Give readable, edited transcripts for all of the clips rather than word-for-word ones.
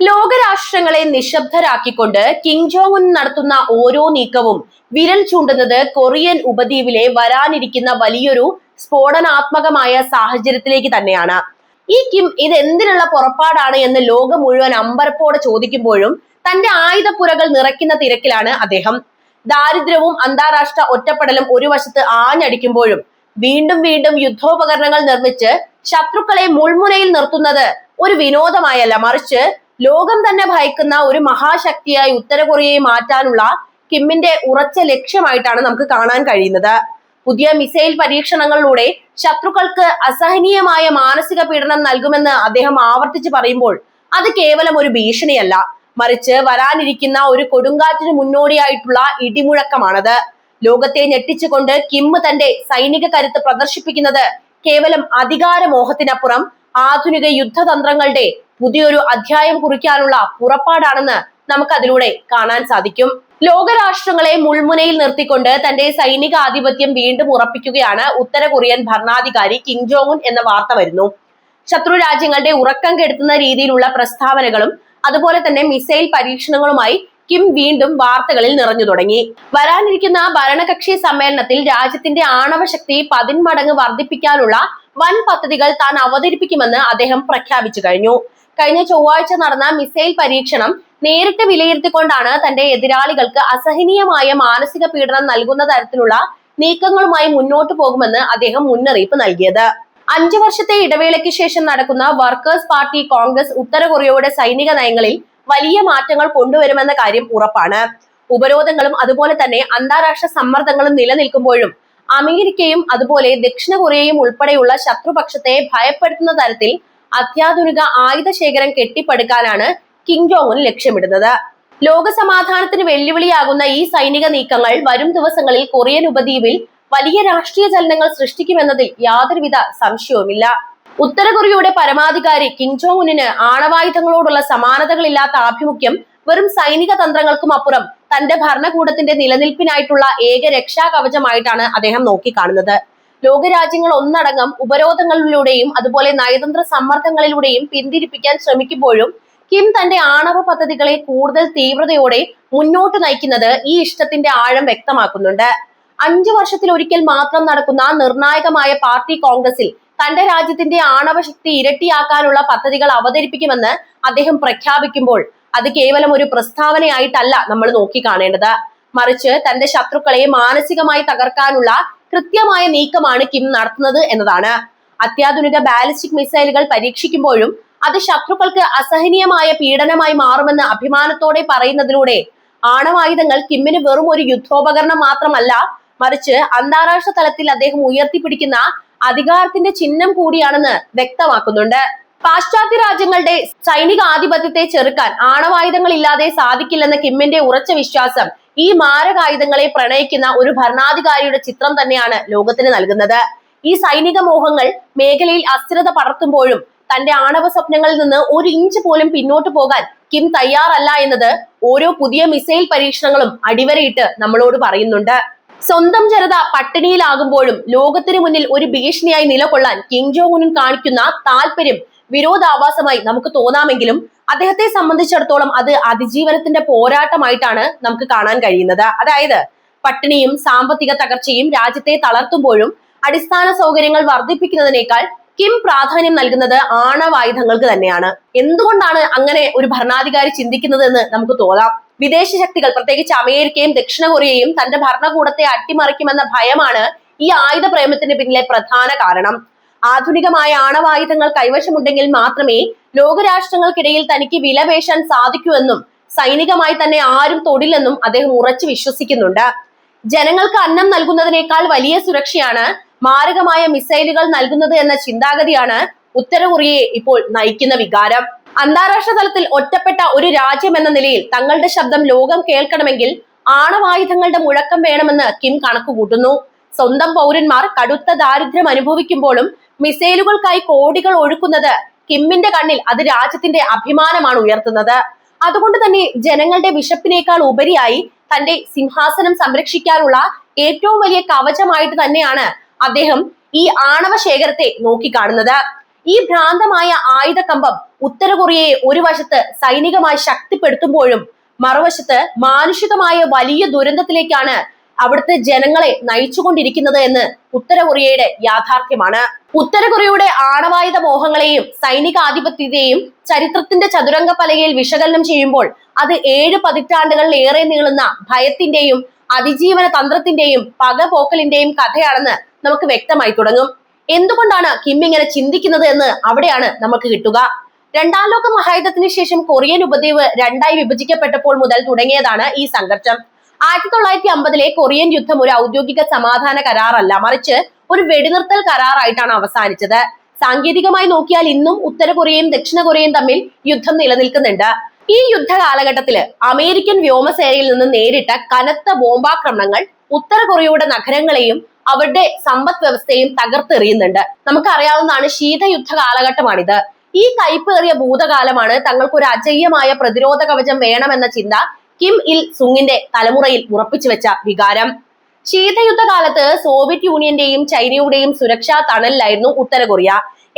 ലോകരാഷ്ട്രങ്ങളെ നിശബ്ദരാക്കിക്കൊണ്ട് Kim Jong Un നടത്തുന്ന ഓരോ നീക്കവും വിരൽ ചൂണ്ടുന്നത് കൊറിയൻ ഉപദ്വീപിലെ വരാനിരിക്കുന്ന വലിയൊരു സ്ഫോടനാത്മകമായ സാഹചര്യത്തിലേക്ക് തന്നെയാണ്. ഈ കിം ഇത് എന്തിനുള്ള പുറപ്പാടാണ് എന്ന് ലോകം മുഴുവൻ അമ്പരപ്പോടെ ചോദിക്കുമ്പോഴും തന്റെ ആയുധപ്പുരകൾ നിറയ്ക്കുന്ന തിരക്കിലാണ് അദ്ദേഹം. ദാരിദ്ര്യവും അന്താരാഷ്ട്ര ഒറ്റപ്പെടലും ഒരു വശത്ത് ആഞ്ഞടിക്കുമ്പോഴും വീണ്ടും വീണ്ടും യുദ്ധോപകരണങ്ങൾ നിർമ്മിച്ച് ശത്രുക്കളെ മുൾമുനയിൽ നിർത്തുന്നത് ഒരു വിനോദമായല്ല, മറിച്ച് ലോകം തന്നെ ഭയക്കുന്ന ഒരു മഹാശക്തിയായി ഉത്തര കൊറിയയെ മാറ്റാനുള്ള കിമ്മിന്റെ ഉറച്ച ലക്ഷ്യമായിട്ടാണ് നമുക്ക് കാണാൻ കഴിയുന്നത്. പുതിയ മിസൈൽ പരീക്ഷണങ്ങളിലൂടെ ശത്രുക്കൾക്ക് അസഹനീയമായ മാനസിക പീഡനം നൽകുമെന്ന് അദ്ദേഹം ആവർത്തിച്ച് പറയുമ്പോൾ അത് കേവലം ഒരു ഭീഷണിയല്ല, മറിച്ച് വരാനിരിക്കുന്ന ഒരു കൊടുങ്കാറ്റിന് മുന്നോടിയായിട്ടുള്ള ഇടിമുഴക്കമാണത്. ലോകത്തെ ഞെട്ടിച്ചുകൊണ്ട് കിം തന്റെ സൈനിക കരുത്ത് പ്രദർശിപ്പിക്കുന്നത് കേവലം അധികാരമോഹത്തിനപ്പുറം ആധുനിക യുദ്ധതന്ത്രങ്ങളുടെ പുതിയൊരു അധ്യായം കുറിക്കാനുള്ള പുറപ്പാടാണെന്ന് നമുക്ക് അതിലൂടെ കാണാൻ സാധിക്കും. ലോകരാഷ്ട്രങ്ങളെ മുൾമുനയിൽ നിർത്തിക്കൊണ്ട് തന്റെ സൈനിക ആധിപത്യം വീണ്ടും ഉറപ്പിക്കുകയാണ് ഉത്തര കൊറിയൻ ഭരണാധികാരി കിം ജോങ് ഉൻ എന്ന വാർത്ത വരുന്നു. ശത്രു രാജ്യങ്ങളുടെ ഉറക്കം കെടുത്തുന്ന രീതിയിലുള്ള പ്രസ്താവനകളും അതുപോലെ തന്നെ മിസൈൽ പരീക്ഷണങ്ങളുമായി കിം വീണ്ടും വാർത്തകളിൽ നിറഞ്ഞു തുടങ്ങി. വരാനിരിക്കുന്ന ഭരണകക്ഷി സമ്മേളനത്തിൽ രാജ്യത്തിന്റെ ആണവ ശക്തി 10 മടങ്ങ് വർദ്ധിപ്പിക്കാനുള്ള വൻ പദ്ധതികൾ താൻ അവതരിപ്പിക്കുമെന്ന് അദ്ദേഹം പ്രഖ്യാപിച്ചു കഴിഞ്ഞു. കഴിഞ്ഞ ചൊവ്വാഴ്ച നടന്ന മിസൈൽ പരീക്ഷണം നേരിട്ട് വിലയിരുത്തിക്കൊണ്ടാണ് തന്റെ എതിരാളികൾക്ക് അസഹനീയമായ മാനസിക പീഡനം നൽകുന്ന തരത്തിലുള്ള നീക്കങ്ങളുമായി മുന്നോട്ടു പോകുമെന്ന് അദ്ദേഹം മുന്നറിയിപ്പ് നൽകിയത്. 5 വർഷത്തെ ഇടവേളയ്ക്ക് ശേഷം നടക്കുന്ന വർക്കേഴ്സ് പാർട്ടി കോൺഗ്രസ് ഉത്തര കൊറിയയുടെ സൈനിക നയങ്ങളിൽ വലിയ മാറ്റങ്ങൾ കൊണ്ടുവരുമെന്ന കാര്യം ഉറപ്പാണ്. ഉപരോധങ്ങളും അതുപോലെ തന്നെ അന്താരാഷ്ട്ര സമ്മർദ്ദങ്ങളും നിലനിൽക്കുമ്പോഴും അമേരിക്കയും അതുപോലെ ദക്ഷിണ കൊറിയയും ഉൾപ്പെടെയുള്ള ശത്രുപക്ഷത്തെ ഭയപ്പെടുത്തുന്ന തരത്തിൽ അത്യാധുനിക ആയുധ ശേഖരം കെട്ടിപ്പടുക്കാനാണ് കിം ജോങ് ഉൻ ലക്ഷ്യമിടുന്നത്. ലോക സമാധാനത്തിന് വെല്ലുവിളിയാകുന്ന ഈ സൈനിക നീക്കങ്ങൾ വരും ദിവസങ്ങളിൽ കൊറിയൻ ഉപദ്വീപിൽ വലിയ രാഷ്ട്രീയ ചലനങ്ങൾ സൃഷ്ടിക്കുമെന്നതിൽ യാതൊരുവിധ സംശയവുമില്ല. ഉത്തര കൊറിയയുടെ പരമാധികാരി കിം ജോങ് ഉന്നിന് ആണവായുധങ്ങളോടുള്ള സമാനതകളില്ലാത്ത ആഭിമുഖ്യം വെറും സൈനിക തന്ത്രങ്ങൾക്കും അപ്പുറം തന്റെ ഭരണകൂടത്തിന്റെ നിലനിൽപ്പിനായിട്ടുള്ള ഏക രക്ഷാ കവചമായിട്ടാണ് അദ്ദേഹം നോക്കിക്കാണുന്നത്. ലോകരാജ്യങ്ങൾ ഒന്നടങ്കം ഉപരോധങ്ങളിലൂടെയും അതുപോലെ നയതന്ത്ര സമ്മർദ്ദങ്ങളിലൂടെയും പിന്തിരിപ്പിക്കാൻ ശ്രമിക്കുമ്പോഴും കിം തന്റെ ആണവ പദ്ധതികളെ കൂടുതൽ തീവ്രതയോടെ മുന്നോട്ട് നയിക്കുന്നത് ഈ ഇഷ്ടത്തിന്റെ ആഴം വ്യക്തമാക്കുന്നുണ്ട്. 5 വർഷത്തിൽ ഒരിക്കൽ മാത്രം നടക്കുന്ന നിർണായകമായ പാർട്ടി കോൺഗ്രസിൽ തന്റെ രാജ്യത്തിന്റെ ആണവ ശക്തി ഇരട്ടിയാക്കാനുള്ള പദ്ധതികൾ അവതരിപ്പിക്കുമെന്ന് അദ്ദേഹം പ്രഖ്യാപിക്കുമ്പോൾ അത് കേവലം ഒരു പ്രസ്താവനയായിട്ടല്ല നമ്മൾ നോക്കിക്കാണേണ്ടത്, മറിച്ച് തന്റെ ശത്രുക്കളെ മാനസികമായി തകർക്കാനുള്ള കൃത്യമായ നീക്കമാണ് കിം നടത്തുന്നത് എന്നതാണ്. അത്യാധുനിക ബാലിസ്റ്റിക് മിസൈലുകൾ പരീക്ഷിക്കുമ്പോഴും അത് ശത്രുക്കൾക്ക് അസഹനീയമായ പീഡനമായി മാറുമെന്ന് അഭിമാനത്തോടെ പറയുന്നതിലൂടെ ആണവായുധങ്ങൾ കിമ്മിന് വെറും ഒരു യുദ്ധോപകരണം മാത്രമല്ല, മറിച്ച് അന്താരാഷ്ട്ര തലത്തിൽ അദ്ദേഹം ഉയർത്തിപ്പിടിക്കുന്ന അധികാരത്തിന്റെ ചിഹ്നം കൂടിയാണെന്ന് വ്യക്തമാക്കുന്നുണ്ട്. പാശ്ചാത്യ രാജ്യങ്ങളുടെ സൈനിക ആധിപത്യത്തെ ചെറുക്കാൻ ആണവായുധങ്ങൾ ഇല്ലാതെ സാധിക്കില്ലെന്ന കിമ്മിന്റെ ഉറച്ച വിശ്വാസം ഈ മാരകായുധങ്ങളെ പ്രണയിക്കുന്ന ഒരു ഭരണാധികാരിയുടെ ചിത്രം തന്നെയാണ് ലോകത്തിന് നൽകുന്നത്. ഈ സൈനിക മോഹങ്ങൾ മേഖലയിൽ അസ്ഥിരത പടർത്തുമ്പോഴും തന്റെ ആണവ സ്വപ്നങ്ങളിൽ നിന്ന് 1 ഇഞ്ച് പോലും പിന്നോട്ട് പോകാൻ കിം തയ്യാറല്ല എന്നത് ഓരോ പുതിയ മിസൈൽ പരീക്ഷണങ്ങളും അടിവരയിട്ട് നമ്മളോട് പറയുന്നുണ്ട്. സ്വന്തം ജനത പട്ടിണിയിലാകുമ്പോഴും ലോകത്തിന് മുന്നിൽ ഒരു ഭീഷണിയായി നിലകൊള്ളാൻ കിം ജോങ് ഉൻ കാണിക്കുന്ന താല്പര്യം വിരോധാഭാസമായി നമുക്ക് തോന്നാമെങ്കിലും അദ്ദേഹത്തെ സംബന്ധിച്ചിടത്തോളം അത് അതിജീവനത്തിന്റെ പോരാട്ടമായിട്ടാണ് നമുക്ക് കാണാൻ കഴിയുന്നത്. അതായത് പട്ടിണിയും സാമ്പത്തിക തകർച്ചയും രാജ്യത്തെ തളർത്തുമ്പോഴും അടിസ്ഥാന സൗകര്യങ്ങൾ വർദ്ധിപ്പിക്കുന്നതിനേക്കാൾ കിം പ്രാധാന്യം നൽകുന്നത് ആണവായുധങ്ങൾക്ക് തന്നെയാണ്. എന്തുകൊണ്ടാണ് അങ്ങനെ ഒരു ഭരണാധികാരി ചിന്തിക്കുന്നത് എന്ന് നമുക്ക് തോന്നാം. വിദേശ ശക്തികൾ, പ്രത്യേകിച്ച് അമേരിക്കയും ദക്ഷിണ കൊറിയയും തന്റെ ഭരണകൂടത്തെ അട്ടിമറിക്കുമെന്ന ഭയമാണ് ഈ ആയുധ പ്രേമത്തിന് പിന്നിലെ പ്രധാന കാരണം. ആധുനികമായ ആണവായുധങ്ങൾ കൈവശമുണ്ടെങ്കിൽ മാത്രമേ ലോകരാഷ്ട്രങ്ങൾക്കിടയിൽ തനിക്ക് വിലപേശാൻ സാധിക്കൂ എന്നും സൈനികമായി തന്നെ ആരും തൊടില്ലെന്നും അദ്ദേഹം ഉറച്ചു വിശ്വസിക്കുന്നുണ്ട്. ജനങ്ങൾക്ക് അന്നം നൽകുന്നതിനേക്കാൾ വലിയ സുരക്ഷയാണ് മാരകമായ മിസൈലുകൾ നൽകുന്നത് എന്ന ചിന്താഗതിയാണ് ഉത്തര കൊറിയയെ ഇപ്പോൾ നയിക്കുന്ന വികാരം. അന്താരാഷ്ട്ര തലത്തിൽ ഒറ്റപ്പെട്ട ഒരു രാജ്യം എന്ന നിലയിൽ തങ്ങളുടെ ശബ്ദം ലോകം കേൾക്കണമെങ്കിൽ ആണവായുധങ്ങളുടെ മുഴക്കം വേണമെന്ന് കിം കണക്കുകൂട്ടുന്നു. സ്വന്തം പൗരന്മാർ കടുത്ത ദാരിദ്ര്യം അനുഭവിക്കുമ്പോഴും മിസൈലുകൾക്കായി കോടികൾ ഒഴുക്കുന്നത് കിമ്മിന്റെ കണ്ണിൽ അത് രാജ്യത്തിന്റെ അഭിമാനമാണ് ഉയർത്തുന്നത്. അതുകൊണ്ട് തന്നെ ജനങ്ങളുടെ വിശപ്പിനേക്കാൾ ഉപരിയായി തന്റെ സിംഹാസനം സംരക്ഷിക്കാനുള്ള ഏറ്റവും വലിയ കവചമായിട്ട് തന്നെയാണ് അദ്ദേഹം ഈ ആണവ ശേഖരത്തെ നോക്കിക്കാണുന്നത്. ഈ ഭ്രാന്തമായ ആയുധകമ്പം ഉത്തര കൊറിയയെ ഒരു വശത്ത് സൈനികമായി ശക്തിപ്പെടുത്തുമ്പോഴും മറുവശത്ത് മാനുഷികമായ വലിയ ദുരന്തത്തിലേക്കാണ് അവിടുത്തെ ജനങ്ങളെ നയിച്ചുകൊണ്ടിരിക്കുന്നത് എന്ന് ഉത്തര കൊറിയയുടെ യാഥാർത്ഥ്യമാണ്. ഉത്തര കൊറിയയുടെ ആണവായുധ മോഹങ്ങളെയും സൈനികാധിപത്യത്തെയും ചരിത്രത്തിന്റെ ചതുരംഗ പലകയിൽ വിശകലനം ചെയ്യുമ്പോൾ അത് 7 പതിറ്റാണ്ടുകളിലേറെ നീളുന്ന ഭയത്തിന്റെയും അതിജീവന തന്ത്രത്തിന്റെയും പകപോക്കലിന്റെയും കഥയാണെന്ന് നമുക്ക് വ്യക്തമായി തുടങ്ങും. എന്തുകൊണ്ടാണ് കിം ഇങ്ങനെ ചിന്തിക്കുന്നത് എന്ന് അവിടെയാണ് നമുക്ക് കിട്ടുക. രണ്ടാം ലോക മഹായുദ്ധത്തിന് ശേഷം കൊറിയൻ ഉപദ്വീപ് രണ്ടായി വിഭജിക്കപ്പെട്ടപ്പോൾ മുതൽ തുടങ്ങിയതാണ് ഈ സംഘർഷം. 1950 കൊറിയൻ യുദ്ധം ഒരു ഔദ്യോഗിക സമാധാന കരാറല്ല, മറിച്ച് ഒരു വെടിനിർത്തൽ കരാറായിട്ടാണ് അവസാനിച്ചത്. സാങ്കേതികമായി നോക്കിയാൽ ഇന്നും ഉത്തര കൊറിയയും ദക്ഷിണ കൊറിയയും തമ്മിൽ യുദ്ധം നിലനിൽക്കുന്നുണ്ട്. ഈ യുദ്ധ കാലഘട്ടത്തില് അമേരിക്കൻ വ്യോമസേനയിൽ നിന്ന് നേരിട്ട കനത്ത ബോംബാക്രമണങ്ങൾ ഉത്തര കൊറിയയുടെ നഗരങ്ങളെയും അവരുടെ സമ്പദ് വ്യവസ്ഥയും തകർത്തെറിയുന്നുണ്ട്. നമുക്കറിയാവുന്നതാണ്, ശീതയുദ്ധ കാലഘട്ടമാണിത്. ഈ കയ്പേറിയ ഭൂതകാലമാണ് തങ്ങൾക്ക് ഒരു അജയ്യമായ പ്രതിരോധ കവചം വേണമെന്ന ചിന്ത കിം ഇൽ സുങ്ങിന്റെ തലമുറയിൽ ഉറപ്പിച്ചു വെച്ച വികാരം. ശീതയുദ്ധ കാലത്ത് സോവിയറ്റ് യൂണിയന്റെയും ചൈനയുടെയും സുരക്ഷാ തണലിലായിരുന്നു ഉത്തര കൊറിയ.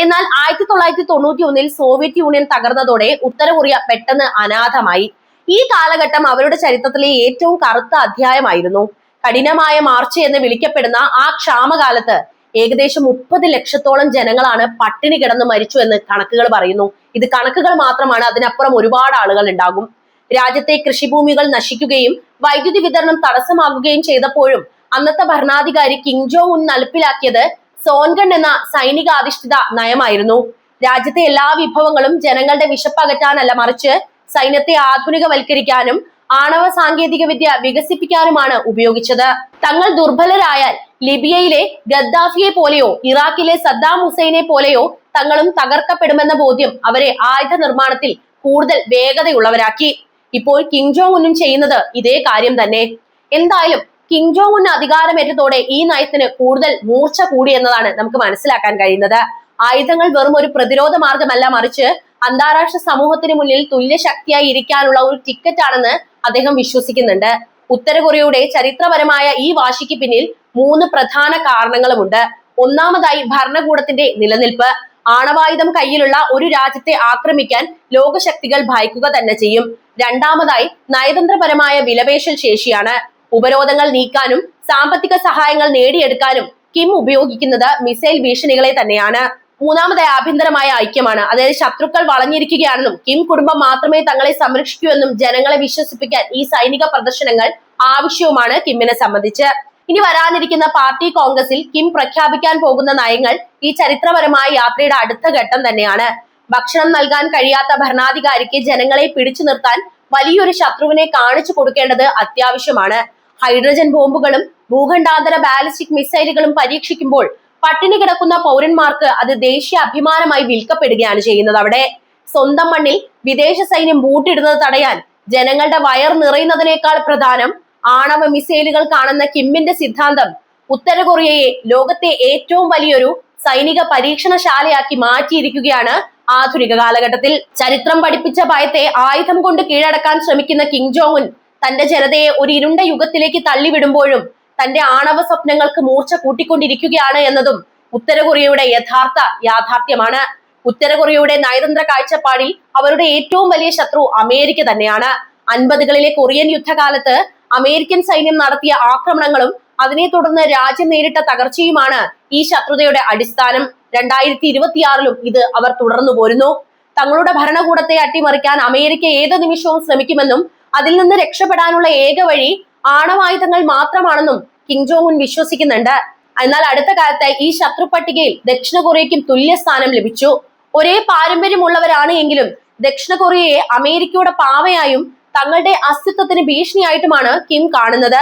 എന്നാൽ 1991 സോവിയറ്റ് യൂണിയൻ തകർന്നതോടെ ഉത്തര കൊറിയ പെട്ടെന്ന് അനാഥമായി. ഈ കാലഘട്ടം അവരുടെ ചരിത്രത്തിലെ ഏറ്റവും കറുത്ത അധ്യായമായിരുന്നു. കഠിനമായ മാർച്ച് എന്ന് വിളിക്കപ്പെടുന്ന ആ ക്ഷാമകാലത്ത് ഏകദേശം 30 ലക്ഷത്തോളം ജനങ്ങളാണ് പട്ടിണി കിടന്ന് മരിച്ചു എന്ന് കണക്കുകൾ പറയുന്നു. ഇത് കണക്കുകൾ മാത്രമാണ്, അതിനപ്പുറം ഒരുപാട് ആളുകൾ ഉണ്ടാകും. രാജ്യത്തെ കൃഷിഭൂമികൾ നശിക്കുകയും വൈദ്യുതി വിതരണം തടസ്സമാകുകയും ചെയ്തപ്പോഴും അന്നത്തെ ഭരണാധികാരി കിം ജോങ് ഉൻ നടപ്പിലാക്കിയത് സോൻഗൺ എന്ന സൈനികാധിഷ്ഠിത നയമായിരുന്നു. രാജ്യത്തെ എല്ലാ വിഭവങ്ങളും ജനങ്ങളുടെ വിശപ്പകറ്റാനല്ല, മറിച്ച് സൈന്യത്തെ ആധുനികവൽക്കരിക്കാനും ആണവ സാങ്കേതിക വിദ്യ വികസിപ്പിക്കാനുമാണ് ഉപയോഗിച്ചത്. തങ്ങൾ ദുർബലരായാൽ ലിബിയയിലെ ഗദ്ദാഫിയെ പോലെയോ ഇറാഖിലെ സദ്ദാം ഹുസൈനെ പോലെയോ തങ്ങളും തകർക്കപ്പെടുമെന്ന ബോധ്യം അവരെ ആയുധ നിർമ്മാണത്തിൽ കൂടുതൽ വേഗതയുള്ളവരാക്കി. ഇപ്പോൾ കിം ജോങ് ഉന്നും ചെയ്യുന്നത് ഇതേ കാര്യം തന്നെ. എന്തായാലും കിം ജോങ് ഉൻ അധികാരമേറ്റതോടെ ഈ നയത്തിന് കൂടുതൽ മൂർച്ച കൂടി എന്നതാണ് നമുക്ക് മനസ്സിലാക്കാൻ കഴിയുന്നത്. ആയുധങ്ങൾ വെറും ഒരു പ്രതിരോധ മാർഗമല്ല, മറിച്ച് അന്താരാഷ്ട്ര സമൂഹത്തിന് മുന്നിൽ തുല്യ ശക്തിയായി ഇരിക്കാനുള്ള ഒരു ടിക്കറ്റ് ആണെന്ന് അദ്ദേഹം വിശ്വസിക്കുന്നുണ്ട്. ഉത്തര കൊറിയയുടെ ചരിത്രപരമായ ഈ വാശിക്ക് പിന്നിൽ 3 പ്രധാന കാരണങ്ങളുമുണ്ട്. ഒന്നാമതായി ഭരണകൂടത്തിന്റെ നിലനിൽപ്പ്. ആണവായുധം കയ്യിലുള്ള ഒരു രാജ്യത്തെ ആക്രമിക്കാൻ ലോകശക്തികൾ ഭയക്കുക തന്നെ ചെയ്യും. രണ്ടാമതായി നയതന്ത്രപരമായ വിലപേശൽ ശേഷിയാണ്. ഉപരോധങ്ങൾ നീക്കാനും സാമ്പത്തിക സഹായങ്ങൾ നേടിയെടുക്കാനും കിം ഉപയോഗിക്കുന്നത് മിസൈൽ ഭീഷണികളെ തന്നെയാണ്. മൂന്നാമതായി ആഭ്യന്തരമായ ഐക്യമാണ്. അതായത് ശത്രുക്കൾ വളഞ്ഞിരിക്കുകയാണെന്നും കിം കുടുംബം മാത്രമേ തങ്ങളെ സംരക്ഷിക്കൂ എന്നും ജനങ്ങളെ വിശ്വസിപ്പിക്കാൻ ഈ സൈനിക പ്രദർശനങ്ങൾ ആവശ്യവുമാണ് കിമ്മിനെ സംബന്ധിച്ച്. ഇനി വരാനിരിക്കുന്ന പാർട്ടി കോൺഗ്രസിൽ കിം പ്രഖ്യാപിക്കാൻ പോകുന്ന നയങ്ങൾ ഈ ചരിത്രപരമായ യാത്രയുടെ അടുത്ത ഘട്ടം തന്നെയാണ്. ഭക്ഷണം നൽകാൻ കഴിയാത്ത ഭരണാധികാരിക്ക് ജനങ്ങളെ പിടിച്ചു നിർത്താൻ വലിയൊരു ശത്രുവിനെ കാണിച്ചു കൊടുക്കേണ്ടത് അത്യാവശ്യമാണ്. ഹൈഡ്രജൻ ബോംബുകളും ഭൂഖണ്ഡാന്തര ബാലിസ്റ്റിക് മിസൈലുകളും പരീക്ഷിക്കുമ്പോൾ പട്ടിണി കിടക്കുന്ന പൗരന്മാർക്ക് അത് ദേശീയ അഭിമാനമായി വിൽക്കപ്പെടുകയാണ് ചെയ്യുന്നത്. അവിടെ സ്വന്തം മണ്ണിൽ വിദേശ സൈന്യം ബൂട്ടിടുന്നത് തടയാൻ ജനങ്ങളുടെ വയർ നിറയുന്നതിനേക്കാൾ പ്രധാനം ആണവ മിസൈലുകൾ കാണുന്ന കിമ്മിന്റെ സിദ്ധാന്തം ഉത്തര കൊറിയയെ ലോകത്തെ ഏറ്റവും വലിയൊരു സൈനിക പരീക്ഷണശാലയാക്കി മാറ്റിയിരിക്കുകയാണ് ആധുനിക കാലഘട്ടത്തിൽ. ചരിത്രം പഠിപ്പിച്ച ഭയത്തെ ആയുധം കൊണ്ട് കീഴടക്കാൻ ശ്രമിക്കുന്ന കിം ജോങ് ഉൻ തന്റെ ജനതയെ ഒരു ഇരുണ്ട യുഗത്തിലേക്ക് തള്ളിവിടുമ്പോഴും തന്റെ ആണവ സ്വപ്നങ്ങൾക്ക് മൂർച്ച കൂട്ടിക്കൊണ്ടിരിക്കുകയാണ് എന്നതും ഉത്തര കൊറിയയുടെ യഥാർത്ഥ യാഥാർത്ഥ്യമാണ്. ഉത്തര കൊറിയയുടെ നയതന്ത്ര കാഴ്ചപ്പാടിൽ അവരുടെ ഏറ്റവും വലിയ ശത്രു അമേരിക്ക തന്നെയാണ്. 50കളിലെ കൊറിയൻ യുദ്ധകാലത്ത് അമേരിക്കൻ സൈന്യം നടത്തിയ ആക്രമണങ്ങളും അതിനെ തുടർന്ന് രാജ്യം നേരിട്ട തകർച്ചയുമാണ് ഈ ശത്രുതയുടെ അടിസ്ഥാനം. 2026 ഇത് അവർ തുടർന്നു പോരുന്നു. തങ്ങളുടെ ഭരണകൂടത്തെ അട്ടിമറിക്കാൻ അമേരിക്ക ഏത് നിമിഷവും ശ്രമിക്കുമെന്നും അതിൽ നിന്ന് രക്ഷപ്പെടാനുള്ള ഏക വഴി ആണവായുധങ്ങൾ മാത്രമാണെന്നും കിം ജോങ് ഉൻ വിശ്വസിക്കുന്നുണ്ട്. എന്നാൽ അടുത്ത കാലത്ത് ഈ ശത്രു പട്ടികയിൽ ദക്ഷിണ കൊറിയയ്ക്കും തുല്യ സ്ഥാനം ലഭിച്ചു. ഒരേ പാരമ്പര്യമുള്ളവരാണ് എങ്കിലും ദക്ഷിണ കൊറിയയെ അമേരിക്കയുടെ പാവയായും തങ്ങളുടെ അസ്തിത്വത്തിന് ഭീഷണിയായിട്ടുമാണ് കിം കാണുന്നത്.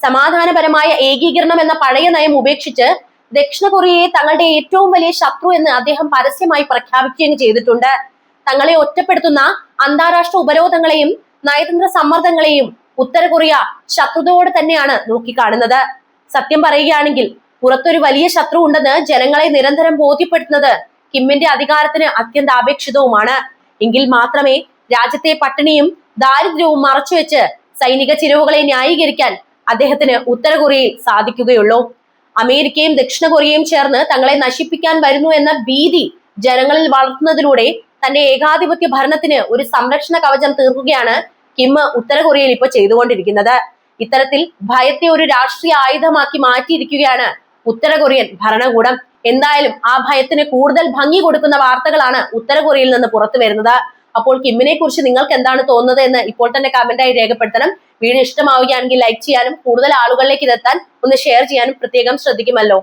സമാധാനപരമായ ഏകീകരണം എന്ന പഴയ നയം ഉപേക്ഷിച്ച് ദക്ഷിണ കൊറിയയെ തങ്ങളുടെ ഏറ്റവും വലിയ ശത്രു എന്ന് അദ്ദേഹം പരസ്യമായി പ്രഖ്യാപിക്കുകയും ചെയ്തിട്ടുണ്ട്. തങ്ങളെ ഒറ്റപ്പെടുത്തുന്ന അന്താരാഷ്ട്ര ഉപരോധങ്ങളെയും നയതന്ത്ര സമ്മർദ്ദങ്ങളെയും ഉത്തര കൊറിയ ശത്രുതയോടെ തന്നെയാണ് നോക്കിക്കാണുന്നത്. സത്യം പറയുകയാണെങ്കിൽ പുറത്തൊരു വലിയ ശത്രു ഉണ്ടെന്ന് ജനങ്ങളെ നിരന്തരം ബോധ്യപ്പെടുത്തുന്നത് കിമ്മിന്റെ അധികാരത്തിന് അത്യന്താപേക്ഷിതവുമാണ്. എങ്കിൽ മാത്രമേ രാജ്യത്തെ പട്ടിണിയും ദാരിദ്ര്യവും മറച്ചുവെച്ച് സൈനിക ചിലവുകളെ ന്യായീകരിക്കാൻ അദ്ദേഹത്തിന് ഉത്തര കൊറിയയിൽ സാധിക്കുകയുള്ളൂ. അമേരിക്കയും ദക്ഷിണ കൊറിയയും ചേർന്ന് തങ്ങളെ നശിപ്പിക്കാൻ വരുന്നു എന്ന ഭീതി ജനങ്ങളിൽ വളർത്തുന്നതിലൂടെ തന്റെ ഏകാധിപത്യ ഭരണത്തിന് ഒരു സംരക്ഷണ കവചം തീർക്കുകയാണ് കിം ഉത്തര കൊറിയയിൽ ഇപ്പോൾ ചെയ്തുകൊണ്ടിരിക്കുന്നത്. ഇത്തരത്തിൽ ഭയത്തെ ഒരു രാഷ്ട്രീയ ആയുധമാക്കി മാറ്റിയിരിക്കുകയാണ് ഉത്തര കൊറിയൻ ഭരണകൂടം. എന്തായാലും ആ ഭയത്തിന് കൂടുതൽ ഭംഗി കൊടുക്കുന്ന വാർത്തകളാണ് ഉത്തര കൊറിയയിൽ നിന്ന് പുറത്തു വരുന്നത്. അപ്പോൾ കിമ്മിനെ കുറിച്ച് നിങ്ങൾക്ക് എന്താണ് തോന്നുന്നത് എന്ന് ഇപ്പോൾ തന്നെ കമന്റായി രേഖപ്പെടുത്തണം. വീഡിയോ ഇഷ്ടമാവുകയാണെങ്കിൽ ലൈക്ക് ചെയ്യാനും കൂടുതൽ ആളുകളിലേക്ക് ഇതെത്താൻ ഒന്ന് ഷെയർ ചെയ്യാനും പ്രത്യേകം ശ്രദ്ധിക്കുമല്ലോ.